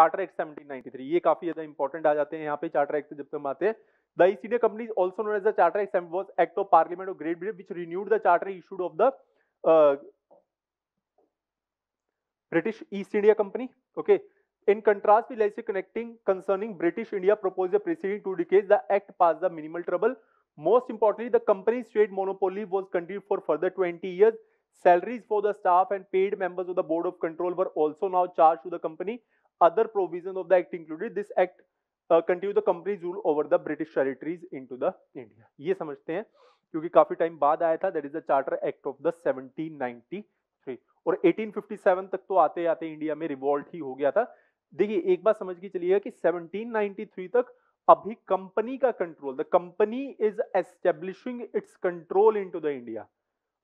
Charter act 1793, ये काफी ज्यादा इंपॉर्टेंट आ जाते हैं यहाँ पे चार्टर एक्ट जब तक आते हैं। The East India Company also known as the charter act was act of parliament of Great Britain which renewed the charter issued of the British East India Company. Okay. In contrast with legislation connecting concerning British India proposed the preceding 2 decades, the act passed the minimal trouble. Most importantly, the company's trade monopoly was continued for further 20 years. Salaries for the staff and paid members of the board of control were also now charged to the company. Other provisions of the act included. This act continued the company's rule over the British territories into the India. ये समझते हैं क्योंकि काफी time बाद आया था. That is the Charter Act of the 1793. और 1857 तक तो आते आते इंडिया में रिवॉल्ट ही हो गया था. देखिए एक बात समझ के चलिएगा कि 1793 तक अभी कंपनी का control, the company is establishing it's control into the India.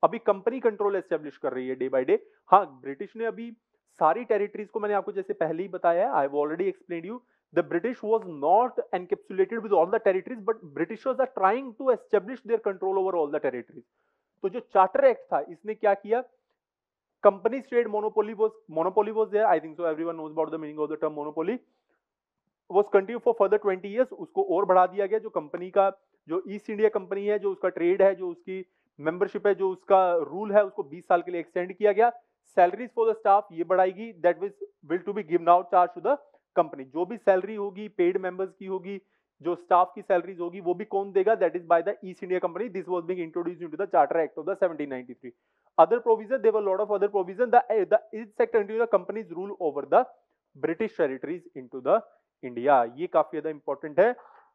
अभी कंपनी कंट्रोल एस्टेब्लिश कर रही है डे बाय डे. हाँ, ब्रिटिश ने अभी सारी टेरिटरीज को, मैंने आपको जैसे पहले ही बताया, I have already explained you, the British was not encapsulated with all the territories, but Britishers are trying to establish their control over all the territories. तो जो चार्टर एक्ट था इसने क्या किया, company's trade monopoly was there. I think so everyone knows about the meaning of the term monopoly. was continued for further 20 years. उसको और बढ़ा दिया गया. जो कंपनी का, जो ईस्ट इंडिया कंपनी है, जो उसका ट्रेड है, जो उसकी मेंबरशिप है, जो उसका रूल है, उसको 20 साल के लिए एक्सटेंड किया गया. सैलरीज फॉर द स्टाफ ये बढ़ाएगी. That will to be given out charge to the company. जो भी सैलरी होगी पेड मेंबर्स की होगी, जो स्टाफ की सैलरीज होगी, वो भी कौन देगा, that is by the East India company. This was being introduced into the charter act of the 1793. Other provisions, there were a lot of other provisions. The each sector into the company's rule over the British territories into the India. ये काफी ज्यादा important है.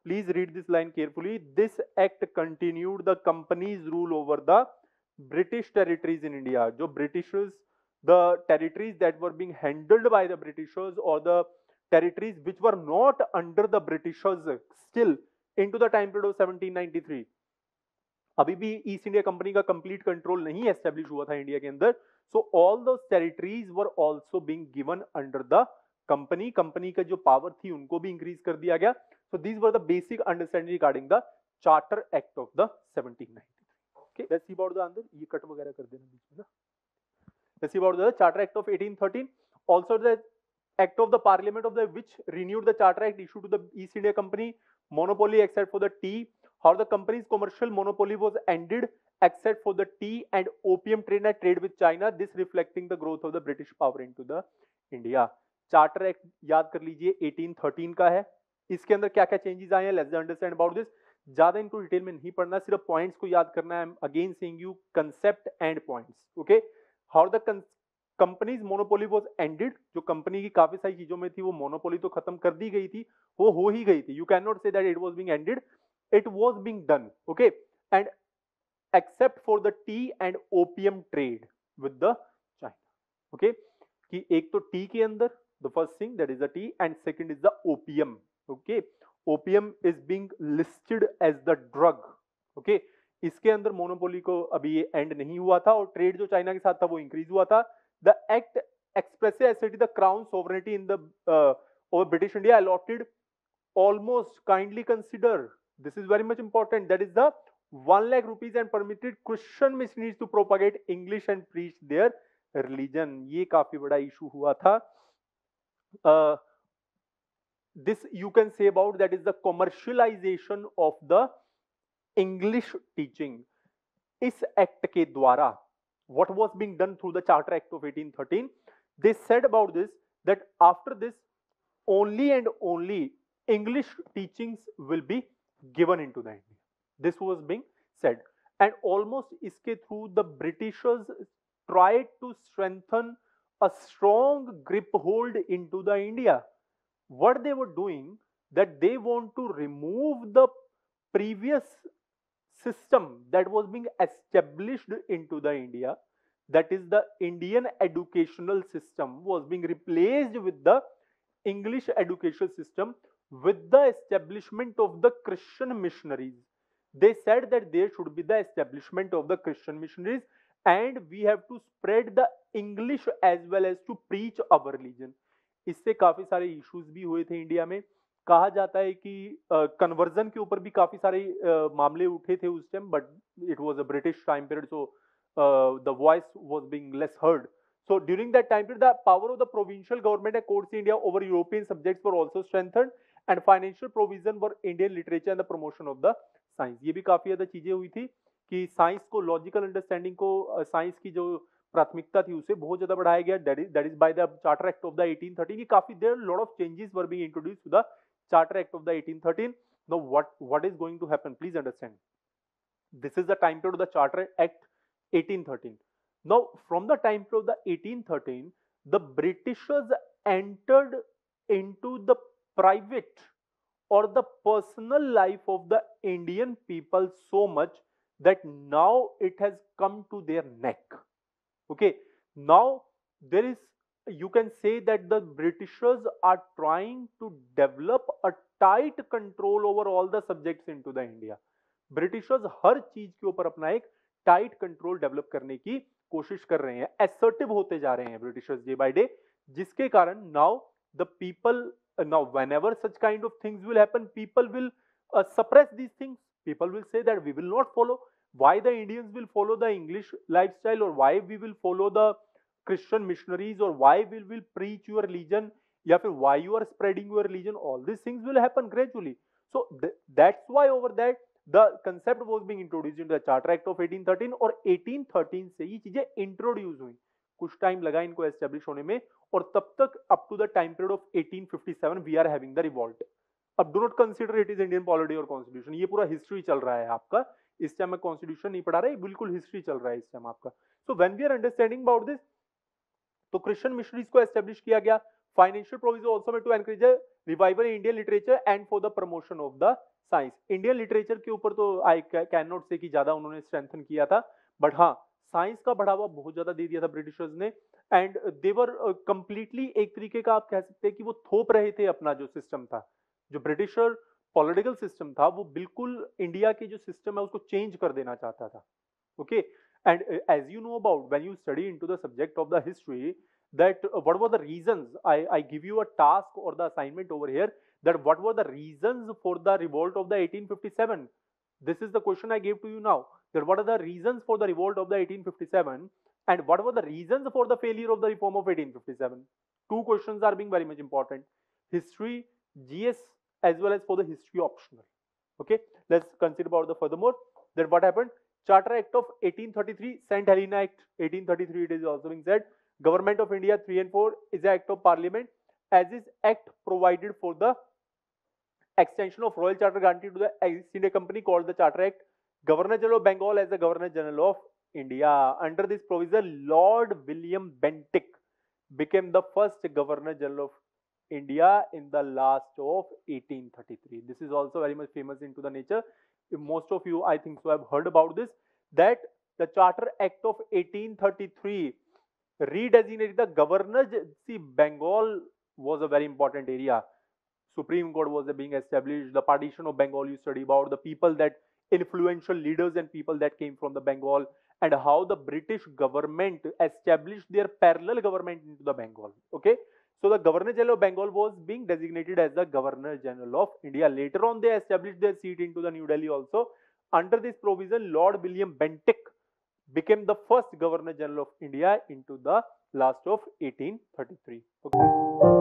Please read this line carefully. This act continued the company's rule over the British territories in India. जो Britishers, the territories that were being handled by the Britishers or the territories which were not under the Britishers still into the time period of 1793. अभी भी east India company का complete control नहीं establish हुआ था India के अंदर. So all those territories were also being given under the company. Company का जो पावर थी उनको भी इंक्रीज कर दिया गया. So these were the basic understanding regarding the charter act of the 1793. Okay, let's see about the answer. ये cut वगैरह कर देना बीच में ना. Let's see about the charter act of 1813. Also the act of the parliament of the which renewed the charter act issued to the East India Company monopoly except for the tea. How the company's commercial monopoly was ended except for the tea and opium trade and trade with China, this reflecting the growth of the British power into the India. Charter Act याद कर लीजिए 1813 का है. इसके अंदर क्या क्या changes आए हैं, लेट्स अंडरस्टैंड अबाउट दिस. ज्यादा इनको डिटेल में नहीं पढ़ना, सिर्फ पॉइंट्स को याद करना है. Again saying you concept and points. Okay, how the companies monopoly was ended. जो कंपनी की काफी सारी चीजों में थी वो मोनोपोली तो खत्म कर दी गई थी, वो हो ही गई थी. You can not say that it was being ended. It was being done, okay, and except for the tea and opium trade with the China, okay, कि एक तो टी के अंदर the first thing that is the tea and second is the opium, okay. Opium is being listed as the drug, okay. इसके अंदर monopoly को अभी ये एंड नहीं हुआ था और ट्रेड जो चाइना के साथ था वो इंक्रीज हुआ था. The act expresses asserted the crown sovereignty in the over British India allotted almost, kindly consider, this is very much important, that is the 1 lakh rupees and permitted Christian missionaries to propagate English and preach their religion. ये काफी बड़ा issue हुआ था. This you can say about, that is the commercialization of the English teaching. इस act के द्वारा what was being done through the Charter Act of 1813, they said about this that after this only and only English teachings will be given into the India. This was being said, and almost iske through the Britishers tried to strengthen a strong grip hold into the India. What they were doing, that they want to remove the previous system that was being established into the India, that is the Indian educational system was being replaced with the English education system with the establishment of the Christian missionaries. They said that there should be the establishment of the Christian missionaries and we have to spread the English as well as to preach our religion. इससे काफी सारे issues भी हुए थे India में. कहा जाता है कि कन्वर्जन के ऊपर भी काफी सारे मामले उठे थे उस time, but it was a British time period, so the voice was being less heard. So during that time period, the power of the provincial government and courts in India over European subjects were also strengthened, and financial provision for Indian literature and the promotion of the science. ये भी काफी ज्यादा चीजें हुई थी कि science को, logical understanding को, साइंस की जो प्राथमिकता थी उसे बहुत ज्यादा बढ़ाया गया. That is by the charter act of the 1813. ये काफी there lot of changes were being introduced to the charter act of the 1813. Now what is going to happen, please understand. This is the time period of the Charter Act 1813. Now, from the time period of the 1813, the Britishers entered into the private or the personal life of the Indian people so much that now it has come to their neck. Okay, now there is, you can say that the Britishers are trying to develop a tight control over all the subjects into the India. Britishers हर चीज के ऊपर अपना एक tight control develop करने की कोशिश कर रहे हैं, असर्टिव होते जा रहे हैं ब्रिटिशर्स डे बाय डे, जिसके कारण now the people, now whenever such kind of things will happen, people will suppress these things. People will say that we will not follow. Why the Indians will follow the English lifestyle, or why we will follow the Christian missionaries, or why we will preach your religion, या फिर why you are spreading your religion? All these things will happen gradually. So that's why over that the concept was being introduced into the Charter Act of 1813, और 1813 से ये चीजें introduce हुई. कुछ time लगा इनको एस्टेब्लिश होने में, और तब तक up to the time period of 1857 we are having the revolt. अब do not consider it is Indian polity और कॉन्स्टिट्यूशन, ये पूरा हिस्ट्री चल रहा है आपका. इस टाइम मैं कॉन्स्टिट्यूशन नहीं पढ़ा रहा, बिल्कुल हिस्ट्री चल रहा है इस टाइम आपका. So when we are understanding about this, तो क्रिश्चियन मिशनरीज को एस्टेब्लिश किया गया. Financial provision also made to encourage revival in Indian literature and for the promotion of the science. Indian literature के ऊपर तो आई कैन नॉट से कि ज्यादा उन्होंने स्ट्रेंथन किया था, बट हाँ साइंस का बढ़ावा बहुत ज्यादा दे दिया था ब्रिटिशर्स ने. एंड देवर कंप्लीटली, एक तरीके का आप कह सकते हैं कि वो थोप रहे थे अपना जो सिस्टम था, जो ब्रिटिशर पॉलिटिकल सिस्टम था, वो बिल्कुल इंडिया के जो सिस्टम है उसको चेंज कर देना चाहता था. Okay, and as you know about when you study into the subject of the history, that what were the reasons, I give you a task or the assignment over here, that what were the reasons for the revolt of the 1857. This is the question I gave to you now, that what are the reasons for the revolt of the 1857 and what were the reasons for the failure of the reform of 1857. Two questions are being very much important, history GS as well as for the history optional. Okay, let's consider about the furthermore that what happened. Charter Act of 1833, St. Helena Act 1833, it is also being said. Government of India 3 and 4 is Act of Parliament, as is Act provided for the extension of Royal Charter granted to the East India Company called the Charter Act. Governor General of Bengal as the Governor General of India. Under this provision, Lord William Bentinck became the first Governor General of India in the last of 1833. This is also very much famous into the nature. Most of you, I think so, have heard about this, that the Charter Act of 1833 redesignated the governor. See, Bengal was a very important area. Supreme Court was being established. The partition of Bengal, you study about the people, that influential leaders and people that came from the Bengal, and how the British government established their parallel government into the Bengal. Okay, so the Governor General of Bengal was being designated as the Governor General of India. Later on, they established their seat into the New Delhi also. Under this provision, Lord William Bentinck became the first Governor General of India into the last of 1833. Okay.